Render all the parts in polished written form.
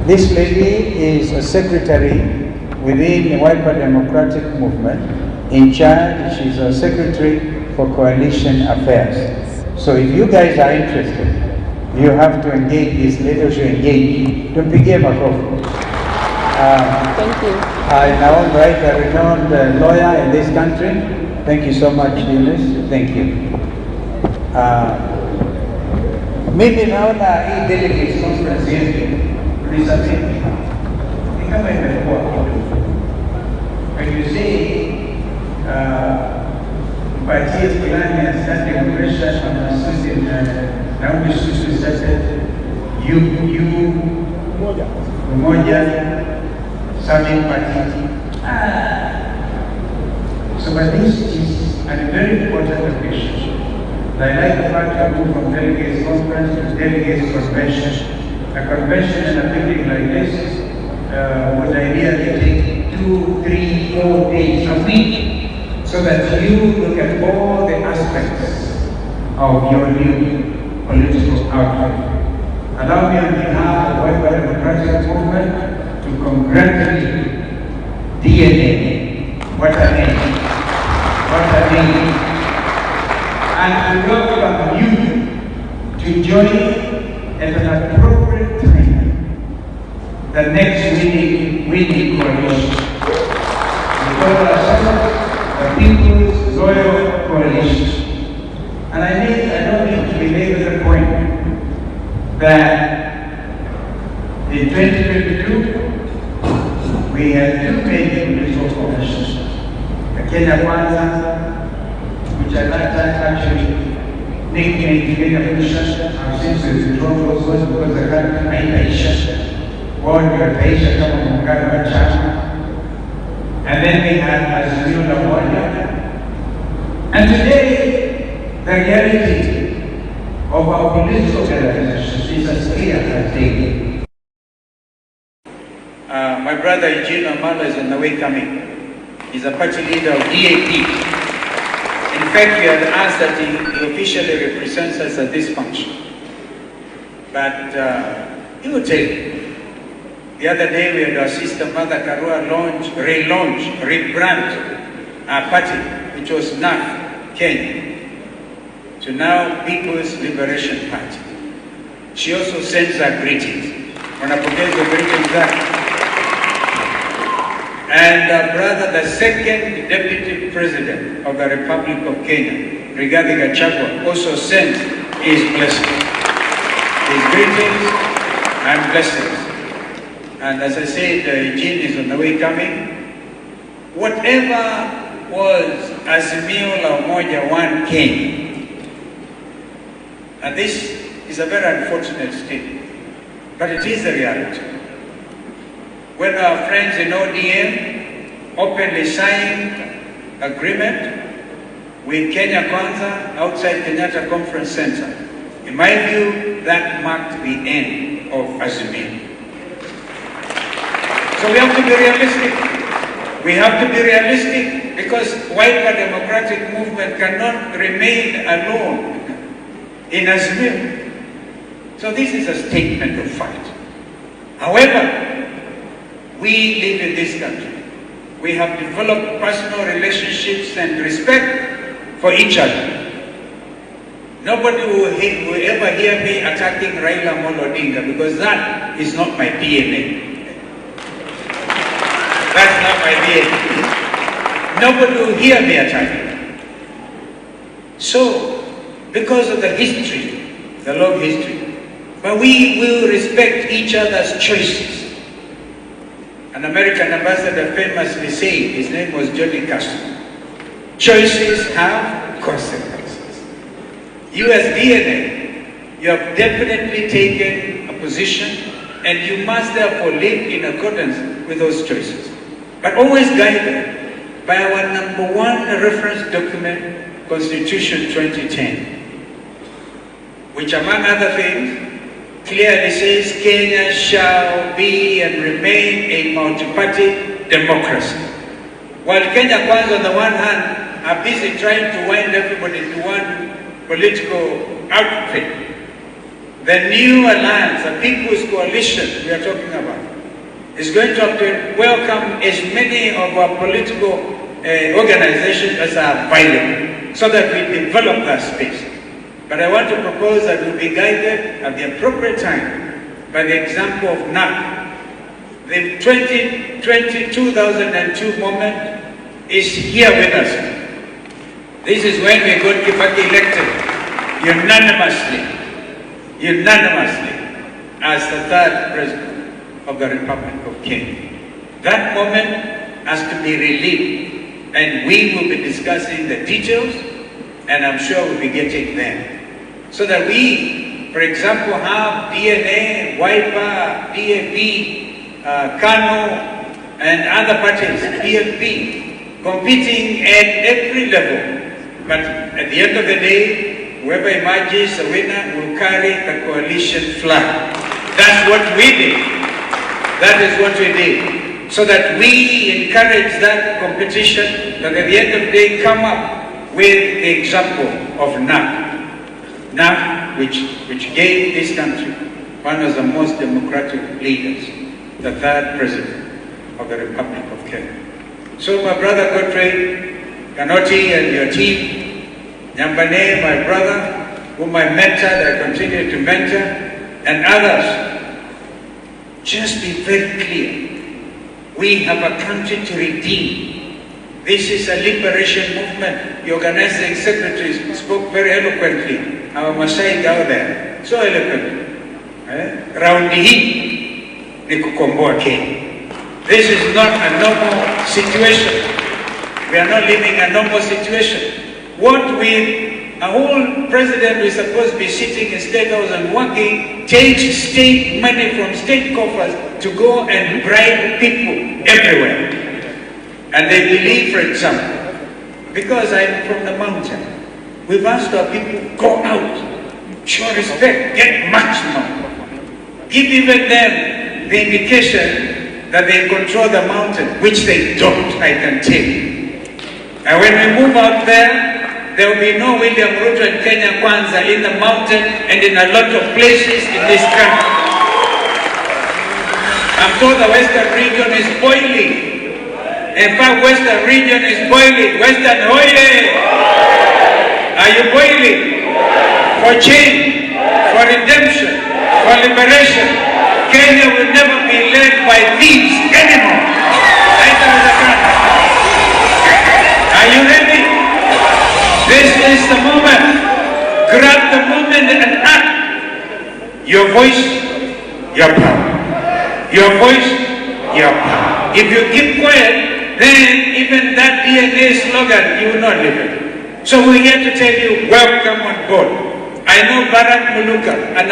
This lady is a secretary within the Wiper Democratic Movement. In charge, she's a secretary for coalition affairs. So if you guys are interested, you have to engage this lady, or should engage. Don't begin my coffee. Thank you. I now invite a renowned lawyer in this country. Thank you so much, Deilivers. Thank you. Mimi naona hii delegates conference yetu tulisafiri ni kama imekuwa kidogo. When you say mpatie fulani asante kuresha na associate na umisusu sasa you umoja Sami Party. So but this is a very important occasion. I like the fact to move from delegates conference to delegates convention. A convention and a meeting like this would ideally take 2, 3, 4 days a week, so that you look at all the aspects of your new political outlook. Allow me on behalf of the Wiper Democratic Movement to congratulate DNA. What a name. What a name. And to welcome you to join at an appropriate time the next winning coalition. We call ourselves the People's Loyal Coalition. And I don't need to belabor the point that in 2022 we had two major political coalitions. The Kenya Kwanza, which I like that actually nicknamed Kenya Kusha, our since the throne was because the country Aisha, born to Aisha kama muungano wa chama. And then we had Azimio la Umoja. And today, the reality of our political organizations is as clear as day. My brother Eugene Amala is on the way coming. He's a party leader of DAP. In fact, we had asked that he officially represents us at this function. But he will tell you. The other day we had our sister Mother Karua rebrand our party, which was NAF Kenya, to now People's Liberation Party. She also sends her greetings. Wanapokeza greetings zake. And brother, the second Deputy President of the Republic of Kenya, Rigathi Gachagua, also sends his blessings, his greetings and blessings. And as I said, Eugene is on the way coming. Whatever was Azimio la Umoja 1 Kenya, and this is a very unfortunate statement, but it is the reality. When our friends in ODM openly signed agreement with Kenya Kwanza outside Kenyatta Conference Center, in my view, that marked the end of Azimio. So we have to be realistic. We have to be realistic because Wiper Democratic Movement cannot remain alone in Azimio. So this is a statement of fact. However, we live in this country. We have developed personal relationships and respect for each other. Nobody will ever hear me attacking Raila ODINGA because that is not my DNA. That's not my DNA. Nobody will hear me attacking. So, because of the history, the long history, but we will respect each other's choices. An American ambassador famously said, his name was Johnny Castro, choices have consequences. You as DNA, you have definitely taken a position and you must therefore live in accordance with those choices. But always guided by our number one reference document, Constitution 2010, which among other things, clearly says Kenya shall be and remain a multi-party democracy. While Kenya Kwanza on the one hand are busy trying to wind everybody into one political outfit, the new alliance, the People's Coalition we are talking about, is going to have to welcome as many of our political organizations as are available so that we develop that space. But I want to propose that we'll be guided at the appropriate time by the example of NAC. The 2002 moment is here with us. This is when we got Kibaki elected unanimously as the third president of the Republic of Kenya. That moment has to be relived, and we will be discussing the details, and I'm sure we'll be getting there. So that we, for example, have DNA, Wiper, DAP, Kano, and other parties, PLP, competing at every level. But at the end of the day, whoever emerges a winner will carry the coalition flag. That's what we did. That is what we did. So that we encourage that competition, that at the end of the day come up with the example of NAC, which gave this country one of the most democratic leaders, the third president of the Republic of Kenya. So my brother Godfrey Kanoti and your team, Nyambane, my brother, whom I mentored, I continue to mentor, and others, just be very clear. We have a country to redeem. This is a liberation movement. The organizing secretaries spoke very eloquently. Our Masai down there, so eloquently. Raundi hii ni kukomboa Kenya. This is not a normal situation. We are not living a normal situation. What with a whole president who is supposed to be sitting in State House and working, takes state money from state coffers to go and bribe people everywhere. And they believe, for example, because I'm from the mountain, we've asked our people, go out, show respect, get maximum. Give even them the indication that they control the mountain, which they don't, I can tell you. And when we move out there, there will be no William Ruto and Kenya Kwanza in the mountain and in a lot of places in this country. I'm told the Western region is boiling. In fact, Western region is boiling. Western, oye! Are you boiling? For change, for redemption, for liberation. Kenya will never be led by thieves anymore. Are you ready? This is the moment. Grab the moment and act. Your voice, your power. Your voice, your power. If you keep quiet, then even that DNA slogan, you will not live it. So we're here to tell you, welcome on board. I know Barack Muluka, an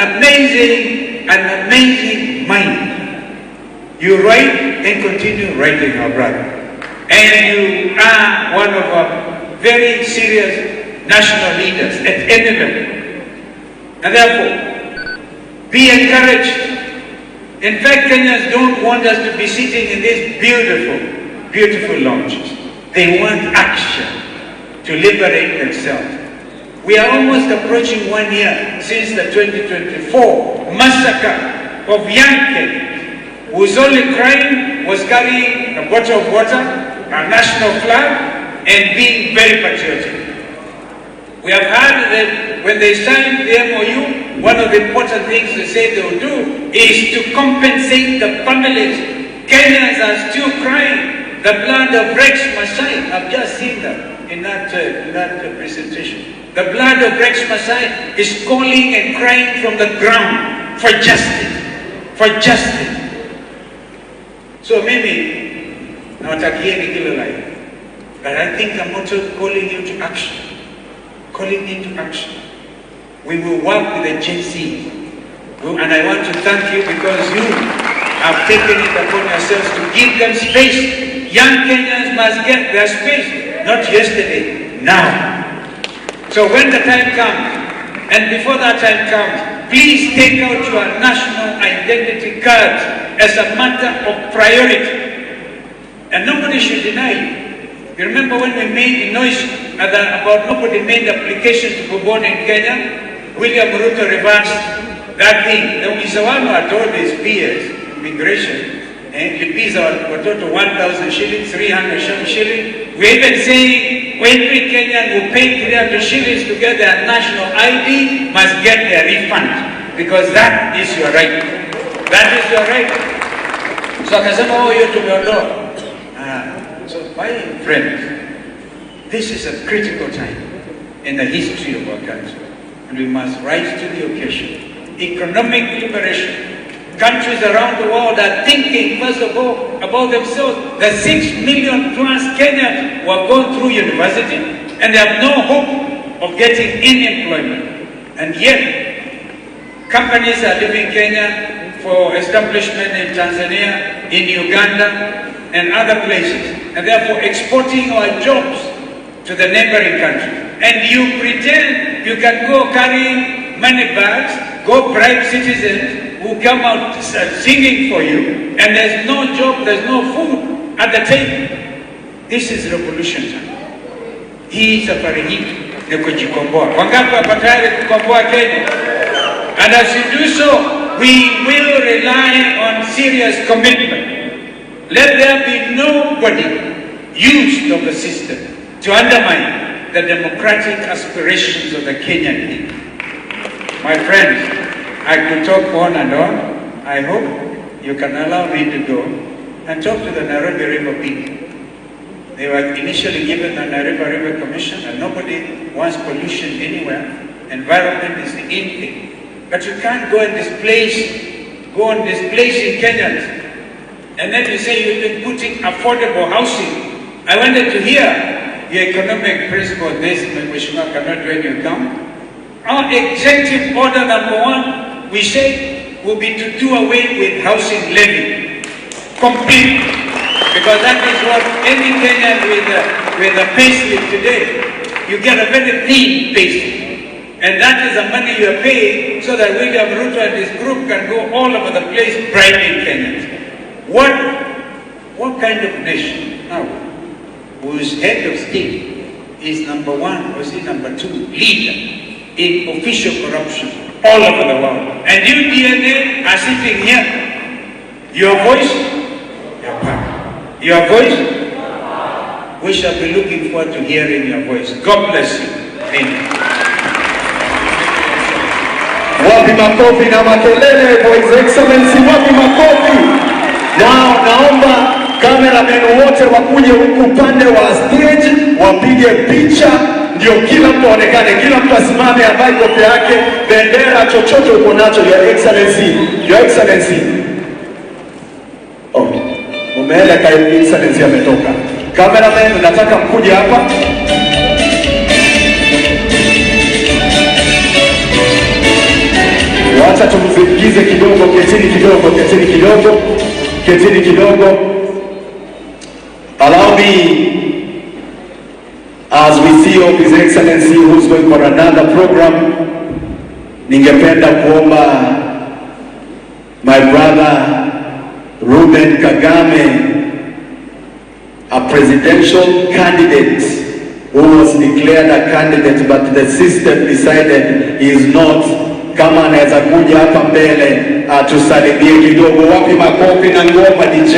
amazing mind. You write and continue writing, our brother. And you are one of our very serious national leaders at any level. And therefore, be encouraged. In fact, Kenyans don't want us to be sitting in these beautiful, beautiful lounges. They want action to liberate themselves. We are almost approaching 1 year since the 2024 massacre of young Kenyans, whose only crime was carrying a bottle of water, our national flag, and being very patriotic. We have heard that when they signed the MOU, one of the important things they say they will do is to compensate the families. Kenyans are still crying the blood of Rex Masai. I've just seen that in that presentation. The blood of Rex Masai is calling and crying from the ground for justice, for justice. So maybe nawatakieni kila la heri. But I think I'm also calling you to action. Calling you to action. We will work with the Gen Z. And I want to thank you because you have taken it upon yourselves to give them space. Young Kenyans must get their space. Not yesterday, now. So when the time comes, and before that time comes, please take out your national identity cards as a matter of priority. And nobody should deny you. You remember when we made the noise about nobody made the application to be born in Kenya? William Ruto reversed that thing. He's the one who had told his peers, immigration, and lipiza watoto 1,000 shillings, 300 shillings. We're even saying every Kenyan who paid 300 shillings to get their national ID must get their refund, because that is your right. That is your right. So akasema, oh, hiyo tumeondoa. So my friends, this is a critical time in the history of our country, and we must rise to the occasion. Economic liberation. Countries around the world are thinking, first of all, about themselves. The 6 million plus Kenyans who have gone through university and they have no hope of getting any employment. And yet, companies are leaving Kenya for establishment in Tanzania, in Uganda, and other places, and therefore exporting our jobs to the neighboring countries. And you pretend you can go carrying money bags, go bribe citizens who come out singing for you, and there's no job, there's no food at the table. This is revolution time. Hii safari hii ni kujikomboa. Wangapi hapa tayari kukomboa Kenya? And as you do so, we will rely on serious commitment. Let there be nobody used of the system to undermine the democratic aspirations of the Kenyan people. My friends, I could talk on and on. I hope you can allow me to go and talk to the Nairobi River people. They were initially given the Nairobi River Commission, and nobody wants pollution anywhere. Environment is the in thing. But you can't go and go on displacing Kenyans. And then you say you've been putting affordable housing. I wanted to hear your economic principle. This, Musyoka cannot when you come. Our executive order number 1, we said, will be to do away with housing levy completely, because that is what any Kenyan with a payslip today, you get a very thin payslip, and that is the money you are paying so that William RUTO and his group can go all over the place bribing Kenyans. What kind of nation now, whose head of state is number 1 or is he number 2 leader in official corruption all over the world? And you, DNA, are sitting here. Your voice, your power. Your voice, we shall be looking forward to hearing your voice. God bless you. Amen. Wapi makofi na makelele for His Excellency, wapi makofi. Now naomba cameramen wote wakuje upande wa stage wapige picha, ndio kila mtu aonekane, kila mtu asimame avae kofia yake, bendera, chochote uko nacho. Your Excellency, Your Excellency. Oh, umeenda kwa Your Excellency ametoka. Cameraman, nataka mkuje hapa. Wacha tumzingize kidogo, ketini kidogo, ketini kidogo, ketini kidogo. Allow me, as we see of His Excellency who's going for another program, ningependa kuomba my brother Ruben Kagame, a presidential candidate who was declared a candidate but the system decided he is not. Kama anaweza kuja hapa mbele atusalimie kidogo. Wapi makofi na ngoma DJ?